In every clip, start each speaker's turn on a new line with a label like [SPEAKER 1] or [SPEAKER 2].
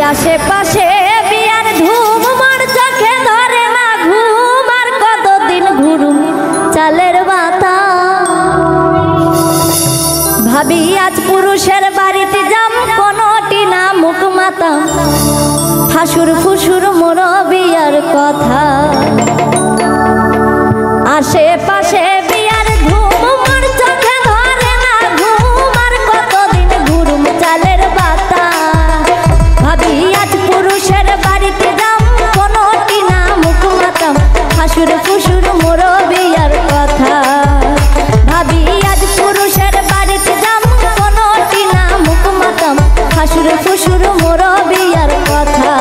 [SPEAKER 1] আশেপাশে বিয়ার ধুম মার চোখে ধরে না ঘুম আর কতদিন ঘুরুম চালের বাতা ভাবি আজ পুরুষের বাড়িতে যাম কোনটি না মুখ মাতা হাসুর ফুসুর মোর বিয়ার কথা আশেপাশে বিয়ার ধুম মার চোখে ধরে না ঘুম আর কতদিন ঘুরুম চালের বাতা ভাবি আজ পুরুষের বাড়িতে যাম কোনটি না মুখ মাতাম হাসুর ফুসুর মোর বিয়ার কথা ভাবি আজ পুরুষের বাড়িতে যাম কোনটি না মুখ মাতাম হাসুর ফুসুর মোর বিয়ার কথা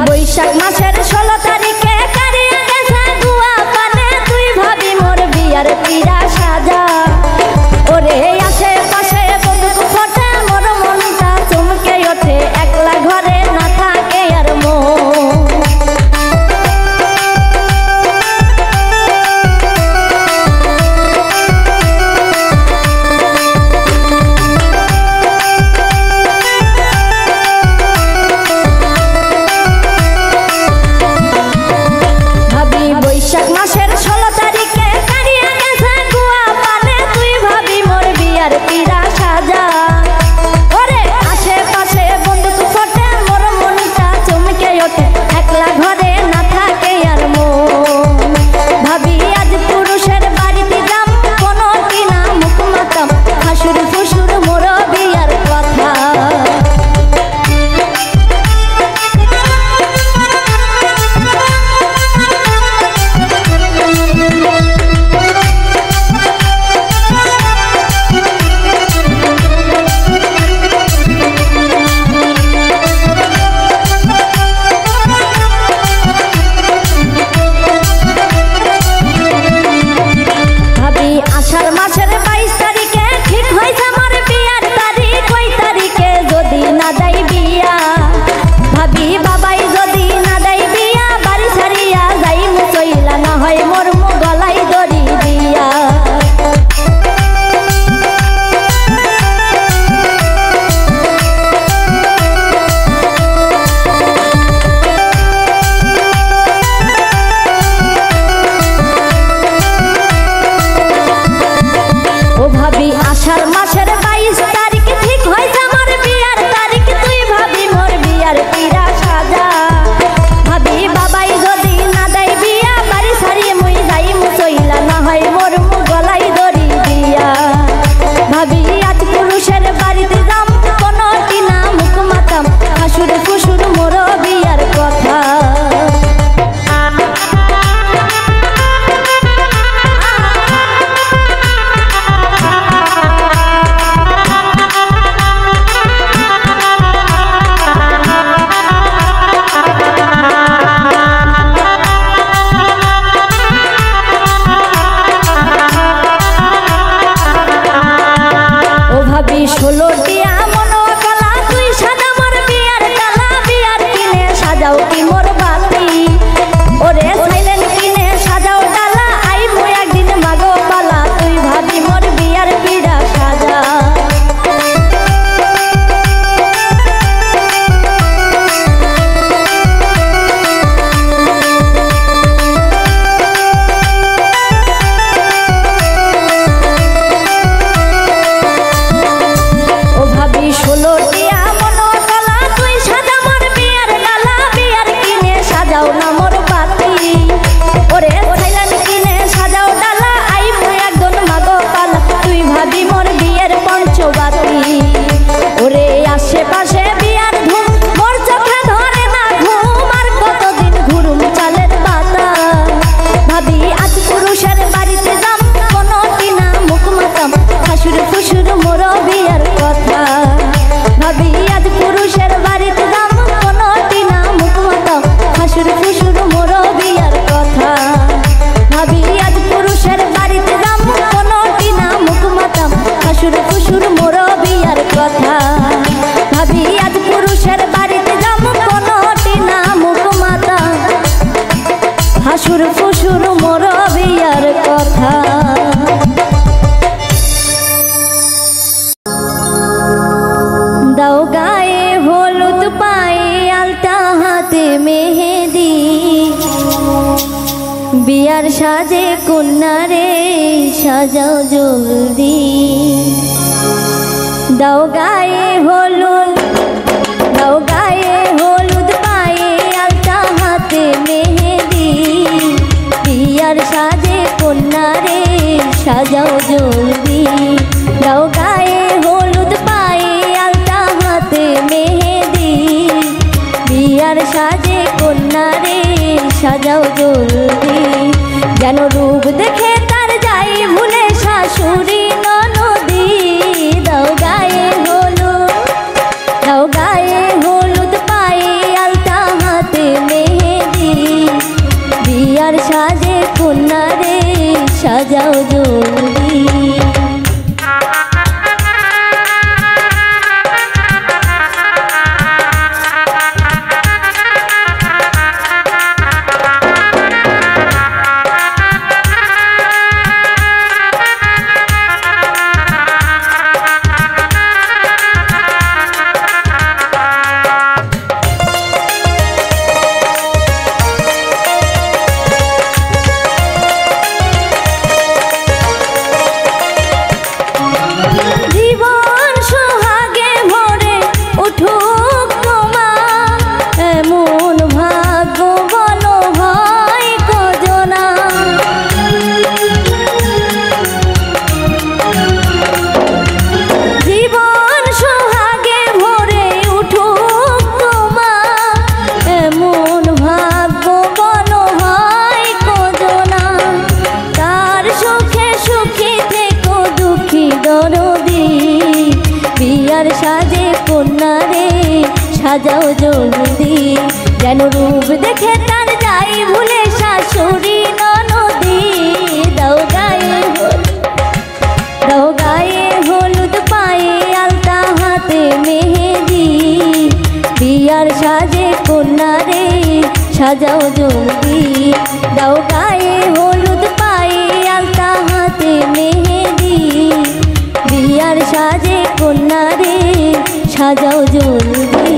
[SPEAKER 1] বৈশাখ মাসের 16 তারিখে কারিয়া গেছে গুয়া পানে তুই ভাবি মোর বিয়ার পিরা সাজা ওরে আশেপাশে বন্দুক ফোটে মোর মনটা চমকে ওঠে একলা ঘরে না থাকে আর বৈশাখ মাসের 16 তারিখে কারিয়া গেছে গুয়া পানে তুই ভাবি মোর বিয়ার পিরা সাজা ওরে আশেপাশে বন্দুক ফোটে মোর মনটা চমকে ওঠে একলা ঘরে না থাকে আর ভাবি আজ পুরুষের বাড়িতে যাম কোনটি না মুখ মাতাম হাসুর ফুসুর মোর বিয়ার কথা আষাঢ় মাসের 22 তারিখে ঠিক হয়েছে আমার বিয়ার তারিখ ওই তারিখে যদি না দেয় বিয়া ভাবি বাবাই যদি না দেয় বিয়া বাড়ি ছাড়িয়া যাই মুচইলা না হয় মোর গলাই দড়ি দিয়া ও ভাবি আষাঢ় মাসের 22 তারিখ ঠিক হয়েছে আমার বিয়ার তারিখ তুই ভাবি মোর বিয়ার পিরা সাজা ভাবি বাবাই যদি না দেয় বিয়া বাড়ি ছাড়িয়ে মুই যাই মুচইলা না হয় মোর গলাই দড়ি দিয়া ভাবি আজ পুরুষের বাড়িতে যাম কোনটি না মুখ মাতাম হাসুর ফুসুর মোর বিয়ার কথা ও ভাবি 16 টিয়া মনো কালা তুই সাজা মোর বিয়ার কালা বিয়ার কিনে সাজাও কি মোর বাতি ওরে সাইলেন কিনে সাজাও ডালা আই মুই একদিন মাগো পালা তুই ভাবি মোর বিয়ার পিড়া সাজা ও ভাবি 16 টিয়া মনো কালা তুই সাজা মোর বিয়ার কালা বিয়ার কিনে বিয়ার সাজে কন্যারে সাজাও জলদি, দাও গায়ে হলুদ, দাও গায়ে হলুদ, পায়ে আলতা, হাতে মেহেদি। বিয়ার সাজে কন্যারে সাজাও জলদি, দাও গায়ে হলুদ, পায়ে আলতা, হাতে মেহেদি। বিয়ার সাজে কন্যারে সাজাও জলদি, যেন রূপ দেখে তার যাই ভুলে শাশুড়ি ননদি। দাও গায়ে হলুদ, দাও গায়ে হলুদ, পায়ে আলতা, হাতে মেহেদি। বিয়ার সাজে কন্যারে সাজাও জলদি। সাজে কন্যারে সাজাও জলদি, যেন রূপ দেখে তার যাই ভুলে শাশুড়ি ননদি। দাও গায়ে হলুদ, দাও গায়ে হলুদ, পায়ে আলতা, হাতে মেহেদি। বিয়ার সাজে কন্যারে সাজাও জলদি, দাও গায়ে হলুদ, পায়ে আলতা, হাতে মেহেদি। বিয়ার সাজে কন্যারে সাজাও জলদি।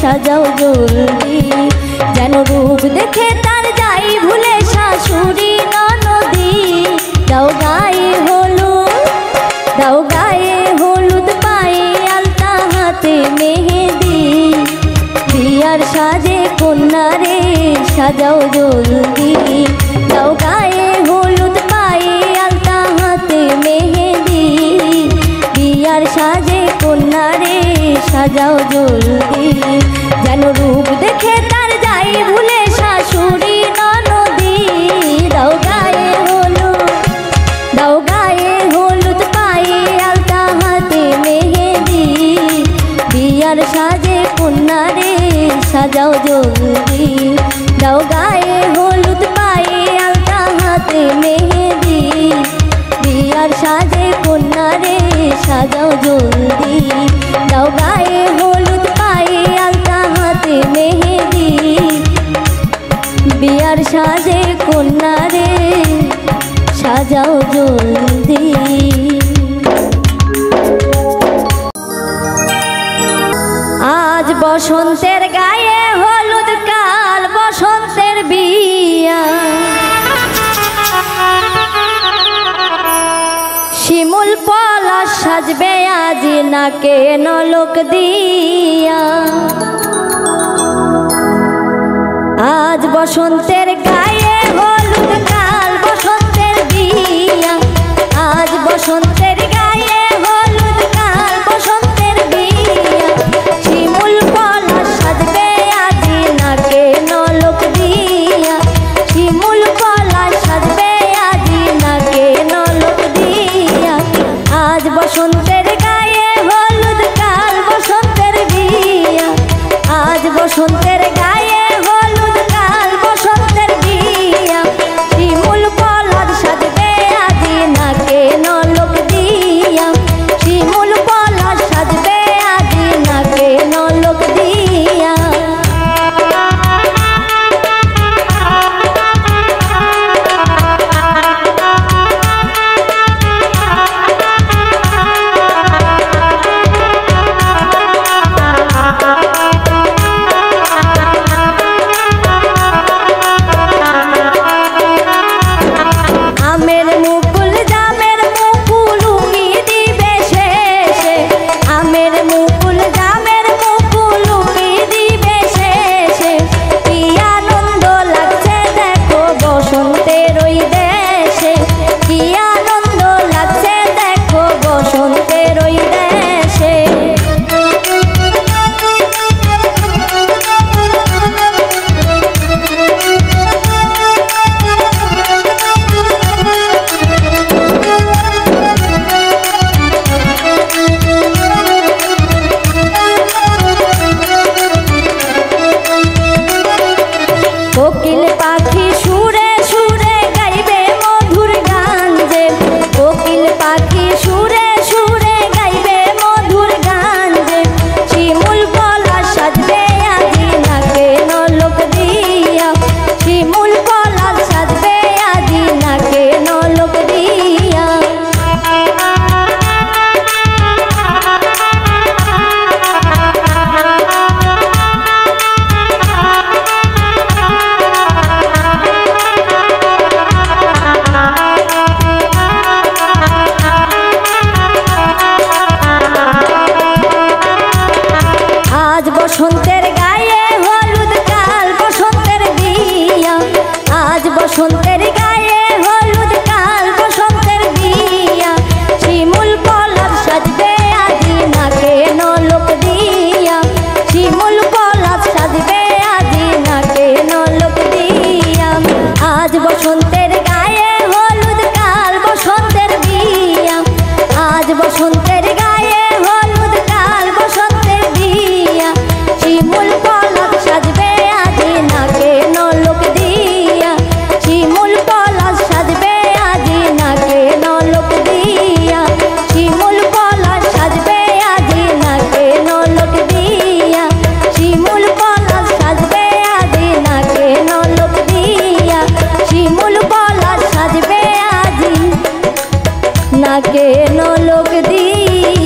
[SPEAKER 1] সাজাও জলদি, যেন রূপ দেখে তার যাই ভুলে শাশুড়ি ননদি। দাও গায়ে হলুদ, দাও গায়ে হলুদ, পায়ে আলতা, হাতে মেহেদি। বিয়ার সাজে কন্যারে সাজাও জলদি, দাও গায়ে হলুদ, পায়ে আলতা, হাতে মেহেদি। বিয়ার সাজে কন্যারে সাজাও জলদি, যেন রূপ দেখে তার যাই ভুলে শাশুড়ি ননদি। দাও গায়ে হলুদ, দাও গায়ে হলুদ, পায়ে আলতা, হাতে মেহেদি। বিয়ার সাজে কন্যারে সাজাও জলদি, দাও গায়ে হলুদ, পায়ে আলতা, হাতে মেহেদি। বিয়ার সাজে কন্যারে সাজাও জলদি, দাও গায়ে হলুদ, পায়ে আলতা, হাতে মেহেদি। বিয়ার সাজে কন্যারে সাজাও জলদি। আজ বসন্তের গায়ে হলুদ, কাল বসন্তের বিয়া। শিমুল পলাশ সাজবে আজি নাকে নলক দিয়া। আজ বসন্তের গায়ে হলুদ কাল বসন্তের বিয়া। আজ বসন্তের গায়ে হলুদ কাল বসন্তের বিয়া। শিমুল পলাশ সাজবে আজি নাকে নলক দিয়া। শিমুল পলাশ সাজবে আজি নাকে নলক দিয়া। আজ বসন্তের গায়ে হলুদ কাল বসন্তের বিয়া। আজ বসন্তের গায়ে হলুদ কাল বসন্তের বিয়া। শিমুল পলাশ সাজবে আজি নাকে নলক দিয়া। শিমুল পলাশ সাজবে আজি নাকে নলক দিয়া। আমের মুকুল জামের মুকুল উকি দিবে শেষে। আমের মুকুল জামের মুকুল উকি দিবে শেষে। কি আনন্দ লাগছে দেখো বসন্তের ওই দেশে। কি আনন্দ লাগছে দেখো বসন্তের ওই দেশে। কোকিল পাখি সুরে সুরে গাইবে মধুর গান যে। কোকিল পাখি সুরে সুরে গাইবে মধুর গান যে। শিমুল পলাশ সাজবে আজি নাকে নলক দিয়া। শিমুল পলাশ সাজবে আজি নাকে নলক দিয়া। আজ বসন্তের গায়ে হলুদ কাল বসন্তের বিয়া। আজ বসন্তের গায়ে হলুদ কাল বসন্তের বিয়া। শিমুল পলাশ সাজবে আজি নাকে নলক দিয়া। শিমুল পলাশ সাজবে আজি নাকে নলক দিয়া। আজ বসন্তের গায়ে হলুদ কাল বসন্তের বিয়া। আজ বসন্তের গায়ে হলুদ কাল বসন্তের বিয়া। শিমুল পলাশ সাজবে আজি নাকে নলক দিয়া। শিমুল পলাশ সাজবে আজি নাকে নলক দিয়া। শিমুল পলাশ সাজবে আজি নাকে নলক দিয়া। শিমুল পলাশ সাজবে আজি নাকে নলক দিয়া। শিমুল পলাশ সাজবে আজি নাকে নলক দিয়া।